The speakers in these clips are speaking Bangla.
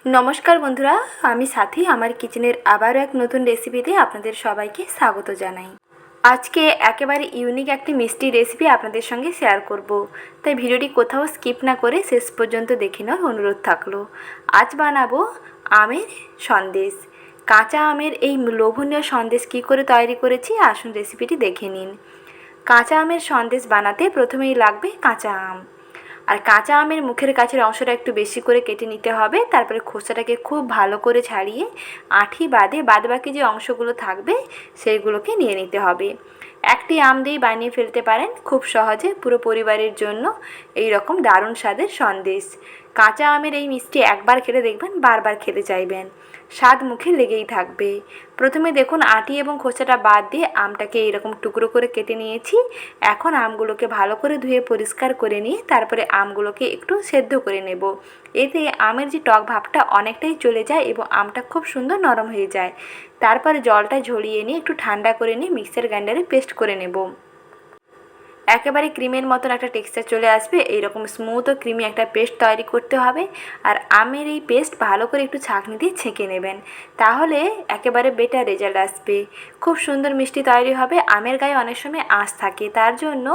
নমস্কার বন্ধুরা, আমি সাথী। আমার কিচেনের আবারও এক নতুন রেসিপিতে আপনাদের সবাইকে স্বাগত জানাই। আজকে একেবারে ইউনিক একটি মিষ্টি রেসিপি আপনাদের সঙ্গে শেয়ার করব, তাই ভিডিওটি কোথাও স্কিপ না করে শেষ পর্যন্ত দেখে নেওয়ার অনুরোধ থাকলো। আজ বানাবো আমের সন্দেশ। কাঁচা আমের এই লোভনীয় সন্দেশ কী করে তৈরি করেছি আসুন রেসিপিটি দেখে নিন। কাঁচা আমের সন্দেশ বানাতে প্রথমেই লাগবে কাঁচা আম। আর কাঁচা আমের মুখের কাছের অংশটা একটু বেশি করে কেটে নিতে হবে। তারপরে খোসাটাকে খুব ভালো করে ছাড়িয়ে আঁঠি বাদে বাদবাকি যে অংশগুলো থাকবে সেইগুলোকে নিয়ে নিতে হবে। একটি আম দিয়েই বানিয়ে ফেলতে পারেন খুব সহজে পুরো পরিবারের জন্য এই রকম দারুণ স্বাদের সন্দেশ। কাঁচা আমের এই মিষ্টি একবার খেলে দেখবেন বারবার খেতে চাইবেন, স্বাদ মুখে লেগেই থাকবে। প্রথমে দেখুন আঁটি এবং খোসাটা বাদ দিয়ে আমটাকে এইরকম টুকরো করে কেটে নিয়েছি। এখন আমগুলোকে ভালো করে ধুয়ে পরিষ্কার করে নিয়ে তারপরে আমগুলোকে একটু সেদ্ধ করে নেব। এতে আমের যে টক ভাবটা অনেকটাই চলে যায় এবং আমটা খুব সুন্দর নরম হয়ে যায়। তারপরে জলটা ঝরিয়ে নিয়ে একটু ঠান্ডা করে নিয়ে মিক্সার গ্রাইন্ডারে পেস্ট করে নেব। একেবারে ক্রিমের মতন একটা টেক্সচার চলে আসবে। এইরকম স্মুথ ও ক্রিমি একটা পেস্ট তৈরি করতে হবে। আর আমের এই পেস্ট ভালো করে একটু ছাঁকনি দিয়ে ছেঁকে নেবেন, তাহলে একেবারে বেটার রেজাল্ট আসবে। খুব সুন্দর মিষ্টি তৈরি হবে। আমের গায়ে অনেক সময় আঁশ থাকে, তার জন্য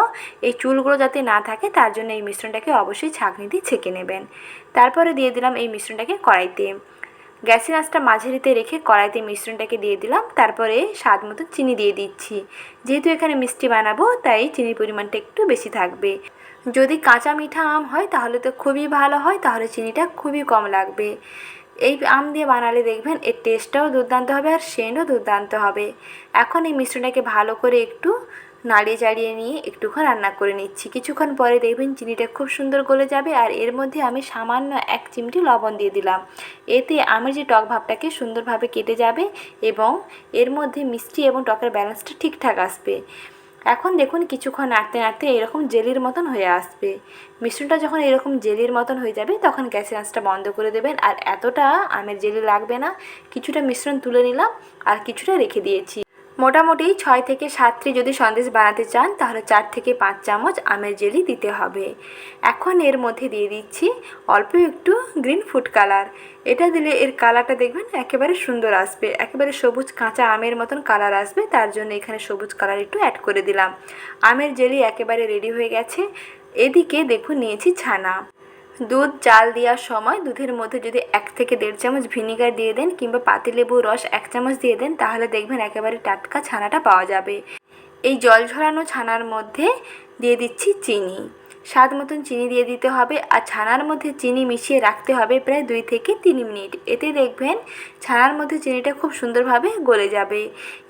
এই চুলগুলো যাতে না থাকে তার জন্য এই মিশ্রণটাকে অবশ্যই ছাঁকনি দিয়ে ছেঁকে নেবেন। তারপরে দিয়ে দিলাম এই মিশ্রণটাকে কড়াইতে। গ্যাসের আঁচটা মাঝারিতে রেখে কড়াইতে মিশ্রণটাকে দিয়ে দিলাম। তারপরে স্বাদ মতো চিনি দিয়ে দিচ্ছি। যেহেতু এখানে মিষ্টি বানাবো তাই চিনির পরিমাণটা একটু বেশি থাকবে। যদি কাঁচা মিঠা আম হয় তাহলে তো খুবই ভালো হয়, তাহলে চিনিটা খুবই কম লাগবে। এই আম দিয়ে বানালে দেখবেন এর টেস্টটাও দুর্দান্ত হবে আর সেন্টও দুর্দান্ত হবে। এখন এই মিশ্রণটাকে ভালো করে একটু নাড়িয়ে চাড়িয়ে নিয়ে একটুক্ষণ রান্না করে নিচ্ছি। কিছুক্ষণ পরে দেখবেন চিনিটা খুব সুন্দর গলে যাবে। আর এর মধ্যে আমি সামান্য 1 চিমটি লবণ দিয়ে দিলাম। এতে আমের যে টক ভাবটাকে সুন্দরভাবে কেটে যাবে এবং এর মধ্যে মিষ্টি এবং টকের ব্যালেন্সটা ঠিকঠাক আসবে। এখন দেখুন কিছুক্ষণ নাড়তে নাড়তে এরকম জেলির মতন হয়ে আসবে। মিশ্রণটা যখন এরকম জেলির মতন হয়ে যাবে তখন গ্যাসের আঁচটা বন্ধ করে দেবেন। আর এতটা আমের জেলি লাগবে না, কিছুটা মিশ্রণ তুলে নিলাম আর কিছুটা রেখে দিয়েছি। মোটামুটি 6 থেকে 7টি যদি সন্দেশ বানাতে চান তাহলে 4 থেকে 5 চামচ আমের জেলি দিতে হবে। এখন এর মধ্যে দিয়ে দিচ্ছি অল্প একটু গ্রিন ফুড কালার। এটা দিলে এর কালারটা দেখবেন একেবারে সুন্দর আসবে, একেবারে সবুজ কাঁচা আমের মতন কালার আসবে। তার জন্য এখানে সবুজ কালার একটু অ্যাড করে দিলাম। আমের জেলি একেবারে রেডি হয়ে গেছে। এদিকে দেখুন নিয়েছি ছানা। দুধ জাল দেওয়ার সময় দুধের মধ্যে যদি 1 থেকে 1.5 চামচ ভিনিগার দিয়ে দেন কিংবা পাতিলেবুর রস 1 চামচ দিয়ে দেন তাহলে দেখবেন একেবারে টাটকা ছানাটা পাওয়া যাবে। এই জল ঝরানো ছানার মধ্যে দিয়ে দিচ্ছি চিনি। স্বাদ মতন চিনি দিয়ে দিতে হবে। আর ছানার মধ্যে চিনি মিশিয়ে রাখতে হবে প্রায় 2 থেকে 3 মিনিট। এতে দেখবেন ছানার মধ্যে চিনিটা খুব সুন্দরভাবে গলে যাবে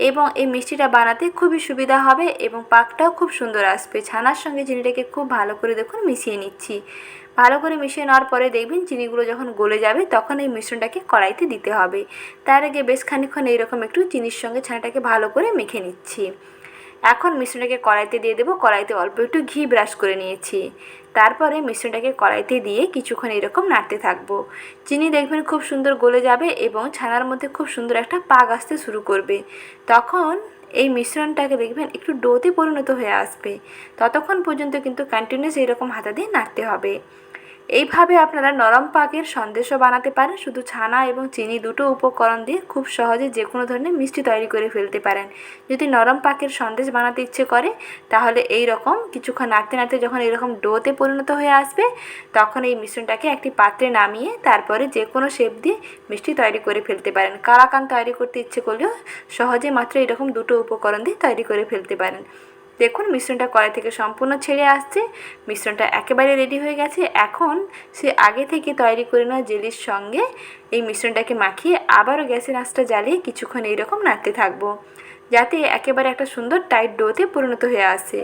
এবং এই মিষ্টিটা বানাতে খুবই সুবিধা হবে এবং পাকটাও খুব সুন্দর আসবে। ছানার সঙ্গে চিনিটাকে খুব ভালো করে দেখুন মিশিয়ে নিচ্ছি। ভালো করে মিশিয়ে নেওয়ার পরে দেখবেন চিনিগুলো যখন গলে যাবে তখন এই মিশ্রণটাকে কড়াইতে দিতে হবে। তার আগে বেশ খানিকক্ষণ এইরকম একটু চিনির সঙ্গে ছানাটাকে ভালো করে মেখে নিচ্ছি। এখন মিশ্রণটাকে কড়াইতে দিয়ে দেবো। কড়াইতে অল্প একটু ঘি ব্রাশ করে নিয়েছি। তারপরে মিশ্রণটাকে কড়াইতে দিয়ে কিছুক্ষণ এরকম নাড়তে থাকবো। চিনি দেখবেন খুব সুন্দর গলে যাবে এবং ছানার মধ্যে খুব সুন্দর একটা পাক আসতে শুরু করবে। তখন এই মিশ্রণটাকে দেখবেন একটু ডোতে পরিণত হয়ে আসবে। ততক্ষণ পর্যন্ত কিন্তু কন্টিনিউয়াস এইরকম হাতা দিয়ে নাড়তে হবে। এইভাবে আপনারা নরম পাকের সন্দেশও বানাতে পারেন। শুধু ছানা এবং চিনি দুটো উপকরণ দিয়ে খুব সহজে যে কোনো ধরনের মিষ্টি তৈরি করে ফেলতে পারেন। যদি নরম পাকের সন্দেশ বানাতে ইচ্ছে করে তাহলে এই রকম কিছুক্ষণ নাড়তে নাড়তে যখন এরকম ডোতে পরিণত হয়ে আসবে তখন এই মিশ্রণটাকে একটি পাত্রে নামিয়ে তারপরে যে কোনো শেপ দিয়ে মিষ্টি তৈরি করে ফেলতে পারেন। কালাকান তৈরি করতে ইচ্ছে করলেও সহজে মাত্র এরকম দুটো উপকরণ দিয়ে তৈরি করে ফেলতে পারেন। দেখুন মিশ্রণটা কড়াই থেকে সম্পূর্ণ ছেড়ে আসছে। মিশ্রণটা একেবারে রেডি হয়ে গেছে। এখন সে আগে থেকে তৈরি করে নেওয়া জেলির সঙ্গে এই মিশ্রণটাকে মাখিয়ে আবারও গ্যাসের আঁচটা জ্বালিয়ে কিছুক্ষণ এইরকম নাড়তে থাকবো যাতে একেবারে একটা সুন্দর টাইট ডোতে পরিণত হয়ে আসে।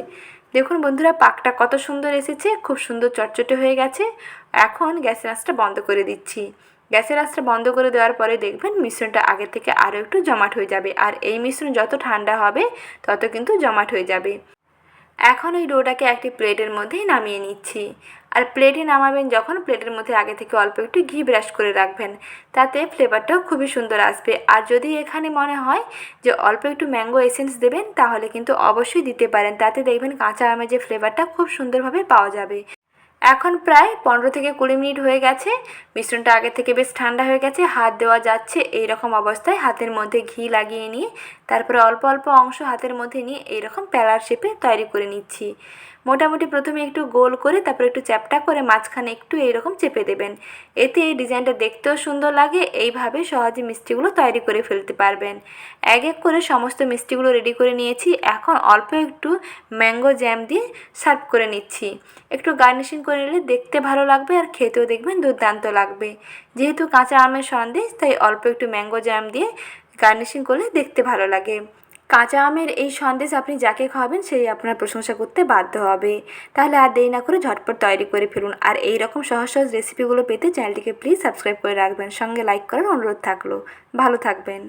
দেখুন বন্ধুরা পাকটা কত সুন্দর এসেছে, খুব সুন্দর চটচটে হয়ে গেছে। এখন গ্যাসের আঁচটা বন্ধ করে দিচ্ছি। গ্যাসের আঁচটা বন্ধ করে দেওয়ার পরে দেখবেন মিশ্রণটা আগে থেকে আরও একটু জমাট হয়ে যাবে। আর এই মিশ্রণ যত ঠান্ডা হবে তত কিন্তু জমাট হয়ে যাবে। এখন ওই ডোটাকে একটি প্লেটের মধ্যে নামিয়ে নিচ্ছি। আর প্লেটে নামাবেন যখন প্লেটের মধ্যে আগে থেকে অল্প একটু ঘি ব্রাশ করে রাখবেন, তাতে ফ্লেভারটাও খুবই সুন্দর আসবে। আর যদি এখানে মনে হয় যে অল্প একটু ম্যাঙ্গো এসেন্স দেবেন তাহলে কিন্তু অবশ্যই দিতে পারেন, তাতে দেখবেন কাঁচা আমের যে ফ্লেভারটা খুব সুন্দরভাবে পাওয়া যাবে। এখন প্রায় 15 থেকে 20 মিনিট হয়ে গেছে। মিশ্রণটা আগে থেকে বেশ ঠান্ডা হয়ে গেছে, হাত দেওয়া যাচ্ছে। এই রকম অবস্থায় হাতের মধ্যে ঘি লাগিয়ে নিয়ে তারপরে অল্প অল্প অংশ হাতের মধ্যে নিয়ে এইরকম প্যালার শেপে তৈরি করে নিচ্ছি। মোটামুটি প্রথমে একটু গোল করে তারপরে একটু চ্যাপ্টা করে মাঝখানে একটু এইরকম চেপে দেবেন। এতে এই ডিজাইনটা দেখতেও সুন্দর লাগে। এইভাবে সহজে মিষ্টিগুলো তৈরি করে ফেলতে পারবেন। এক এক করে সমস্ত মিষ্টিগুলো রেডি করে নিয়েছি। এখন অল্প একটু ম্যাঙ্গো জ্যাম দিয়ে সার্ভ করে নিচ্ছি। একটু গার্নিশিং করে নিলে দেখতে ভালো লাগবে আর খেতেও দেখবেন দুর্দান্ত লাগবে। যেহেতু কাঁচা আমের সন্দেশ, তাই অল্প একটু ম্যাঙ্গো জ্যাম দিয়ে গার্নিশিং করলে দেখতে ভালো লাগে। কাঁচা আমের এই সন্দেশ আপনি যাকে খাওয়াবেন সেই আপনার প্রশংসা করতে বাধ্য হবে। তাহলে আর দেরি না করে ঝটপট তৈরি করে ফেলুন। আর এই রকম সহজ সহজ রেসিপিগুলো পেতে চ্যানেলটিকে প্লিজ সাবস্ক্রাইব করে রাখবেন, সঙ্গে লাইক করার অনুরোধ থাকলো। ভালো থাকবেন।